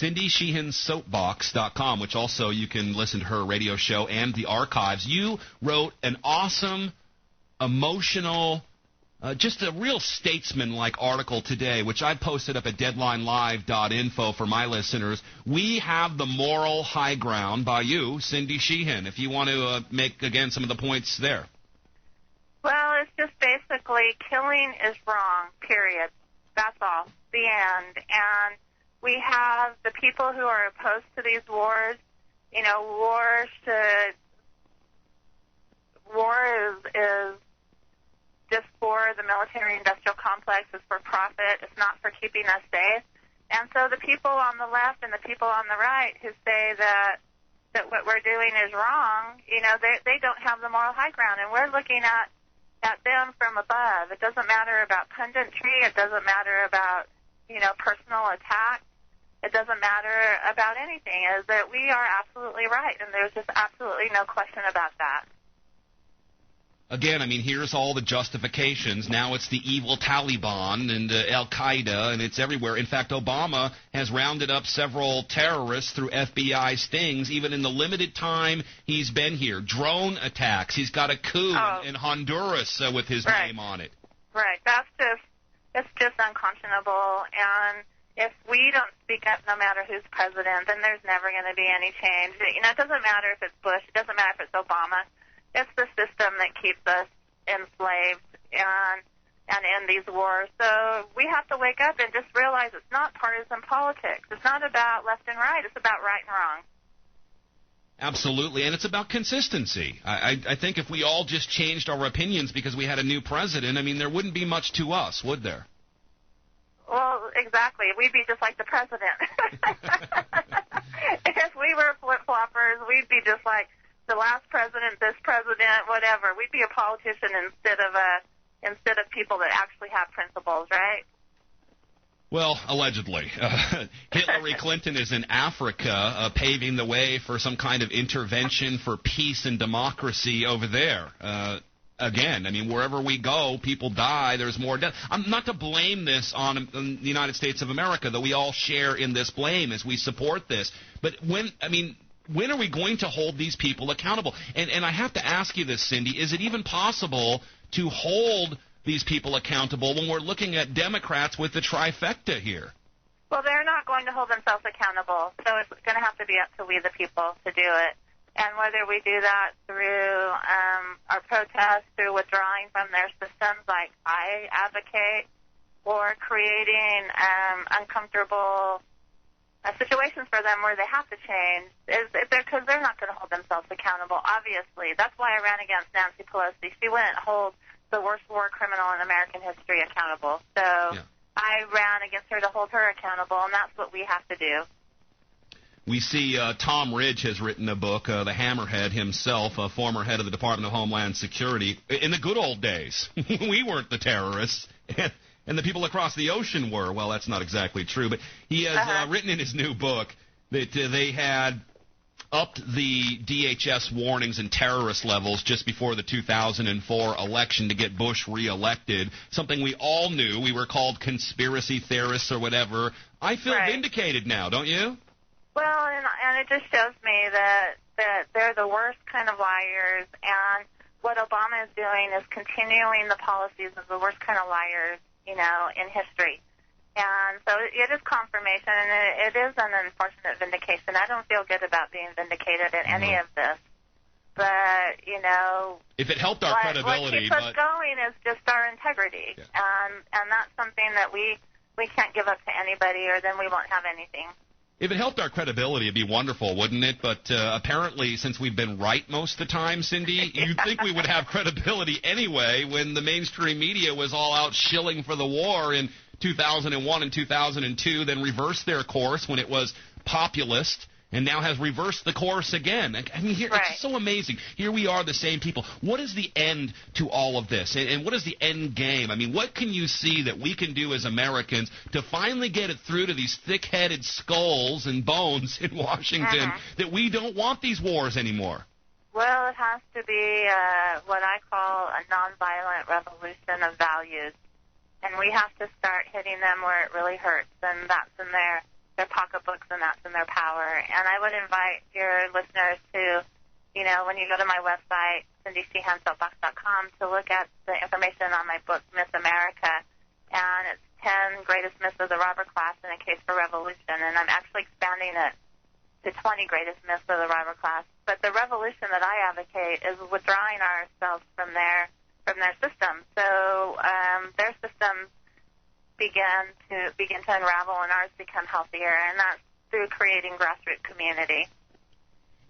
CindySheehanSoapbox.com, which also you can listen to her radio show and the archives. You wrote an awesome, emotional, just a real statesman-like article today, which I posted up at deadlinelive.info for my listeners. We have the moral high ground by you, Cindy Sheehan, if you want to make, again, some of the points there. Well, it's just basically killing is wrong, period. That's all. The end. And we have the people who are opposed to these wars. You know, war is just for the military-industrial complex. It's for profit. It's not for keeping us safe. And so the people on the left and the people on the right who say that what we're doing is wrong, you know, they don't have the moral high ground. And we're looking at them from above. It doesn't matter about punditry. It doesn't matter about, you know, personal attack. It doesn't matter about anything. Is that we are absolutely right, and there's just absolutely no question about that. Again, I mean, here's all the justifications. Now it's the evil Taliban and Al-Qaeda, and it's everywhere. In fact, Obama has rounded up several terrorists through FBI stings, even in the limited time he's been here. Drone attacks. He's got a coup in Honduras with his name on it. Right. It's just unconscionable. And if we don't speak up, no matter who's president, then there's never going to be any change. You know, it doesn't matter if it's Bush. It doesn't matter if it's Obama. It's the system that keeps us enslaved and in these wars. So we have to wake up and just realize it's not partisan politics. It's not about left and right. It's about right and wrong. Absolutely, and it's about consistency. I think if we all just changed our opinions because we had a new president, I mean, there wouldn't be much to us, would there? Well, exactly. We'd be just like the president. If we were flip-floppers, we'd be just like the last president, this president, whatever. We'd be a politician instead of people that actually have principles, right? Well, allegedly. Hillary Clinton is in Africa paving the way for some kind of intervention for peace and democracy over there. Again, I mean, wherever we go, people die. There's more death. I'm not to blame this on the United States of America, though we all share in this blame as we support this. But when are we going to hold these people accountable? And I have to ask you this, Cindy. Is it even possible to hold these people accountable when we're looking at Democrats with the trifecta here? Well, they're not going to hold themselves accountable, so it's going to have to be up to we the people to do it. And whether we do that through our protests, through withdrawing from their systems like I advocate, or creating uncomfortable situations for them where they have to change, because they're not going to hold themselves accountable, obviously. That's why I ran against Nancy Pelosi. She wouldn't hold the worst war criminal in American history accountable. So I ran against her to hold her accountable, and that's what we have to do. We see Tom Ridge has written a book, The Hammerhead himself, a former head of the Department of Homeland Security. In the good old days, we weren't the terrorists, and the people across the ocean were. Well, that's not exactly true, but he has written in his new book that they had upped the DHS warnings and terrorist levels just before the 2004 election to get Bush reelected, something we all knew. We were called conspiracy theorists or whatever. I feel vindicated now, don't you? Well, and it just shows me that they're the worst kind of liars, and what Obama is doing is continuing the policies of the worst kind of liars, you know, in history. And so it is confirmation, and it is an unfortunate vindication. I don't feel good about being vindicated in any of this. But, you know, if it helped our credibility, what keeps us going is just our integrity. Yeah. And that's something that we can't give up to anybody, or then we won't have anything. If it helped our credibility, it'd be wonderful, wouldn't it? But apparently, since we've been right most of the time, Cindy, you'd think we would have credibility anyway when the mainstream media was all out shilling for the war in 2001 and 2002, then reversed their course when it was populist, and now has reversed the course again. I mean, it's so amazing. Here we are, the same people. What is the end to all of this? And what is the end game? I mean, what can you see that we can do as Americans to finally get it through to these thick-headed skulls and bones in Washington that we don't want these wars anymore? Well, it has to be what I call a nonviolent revolution of values. And we have to start hitting them where it really hurts, and that's in their pocketbooks, and that's in their power. And I would invite your listeners to, when you go to my website, cindysheehansoapbox.com, to look at the information on my book, Miss America. And it's 10 Greatest Myths of the Robber Class in a Case for Revolution. And I'm actually expanding it to 20 Greatest Myths of the Robber Class. But the revolution that I advocate is withdrawing ourselves from their system. So their systems begin to unravel, and ours become healthier, and that's through creating grassroots community.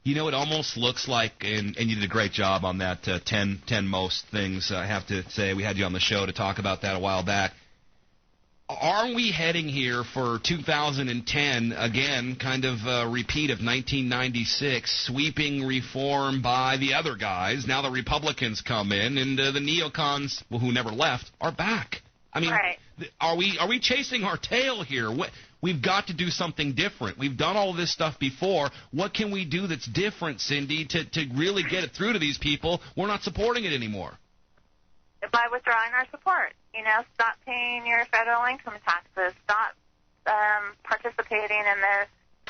It almost looks like, and you did a great job on that 10 most things. I have to say, we had you on the show to talk about that a while back. Are we heading here for 2010, again, kind of a repeat of 1996, sweeping reform by the other guys? Now the Republicans come in, and the neocons, who never left, are back. I mean, right. Are we chasing our tail here? We've got to do something different. We've done all this stuff before. What can we do that's different, Cindy, to really get it through to these people? We're not supporting it anymore. By withdrawing our support. Stop paying your federal income taxes. Stop participating in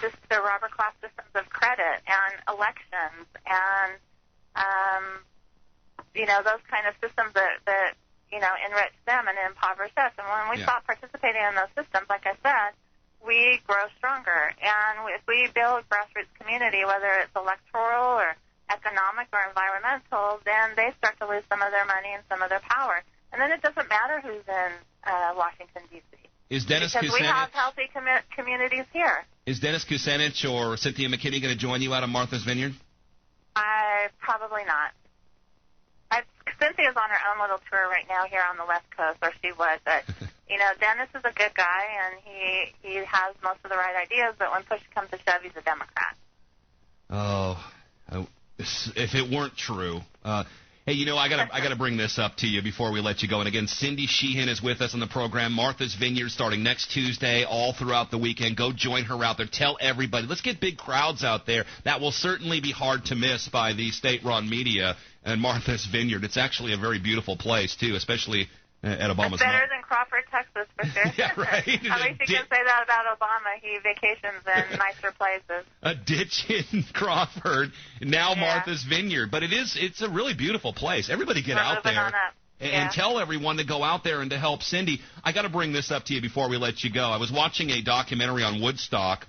the robber class systems of credit and elections and, those kind of systems that enrich them and impoverish us. And when we stop participating in those systems, like I said, we grow stronger. And if we build grassroots community, whether it's electoral or economic or environmental, then they start to lose some of their money and some of their power. And then it doesn't matter who's in Washington, D.C. Is Dennis because Kucinich, we have healthy communities here. Is Dennis Kucinich or Cynthia McKinney going to join you out of Martha's Vineyard? Probably not. Cynthia's on her own little tour right now here on the West Coast, or she was. But, Dennis is a good guy, and he has most of the right ideas, but when push comes to shove, he's a Democrat. Oh, if it weren't true. Hey, I gotta bring this up to you before we let you go. And again, Cindy Sheehan is with us on the program. Martha's Vineyard starting next Tuesday, all throughout the weekend. Go join her out there. Tell everybody. Let's get big crowds out there. That will certainly be hard to miss by the state-run media and Martha's Vineyard. It's actually a very beautiful place too, especially at Obama's. It's better than Crawford, Texas, for sure. Yeah, right. At least you can say that about Obama. He vacations in nicer places. A ditch in Crawford, now Martha's Vineyard. But it's a really beautiful place. Everybody get out there and tell everyone to go out there and to help Cindy. I got to bring this up to you before we let you go. I was watching a documentary on Woodstock,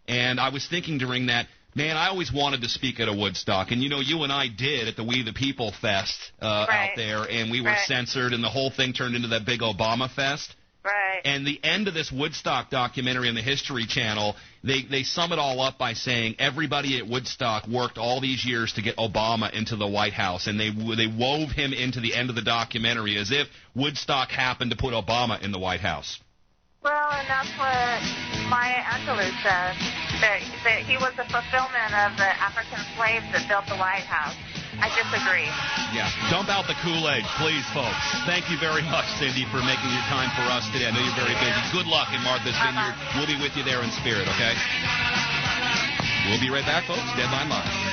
and I was thinking during that, man, I always wanted to speak at a Woodstock. And, you and I did at the We the People Fest out there, and we were censored, and the whole thing turned into that big Obama Fest. Right. And the end of this Woodstock documentary on the History Channel, they sum it all up by saying everybody at Woodstock worked all these years to get Obama into the White House, and they wove him into the end of the documentary as if Woodstock happened to put Obama in the White House. Well, and that's what Maya Angelou said, that he was the fulfillment of the African slaves that built the White House. I disagree. Yeah, dump out the Kool-Aid, please, folks. Thank you very much, Cindy, for making your time for us today. I know you're very busy. Good luck in Martha's Vineyard. We'll be with you there in spirit, okay? We'll be right back, folks. Deadline Live.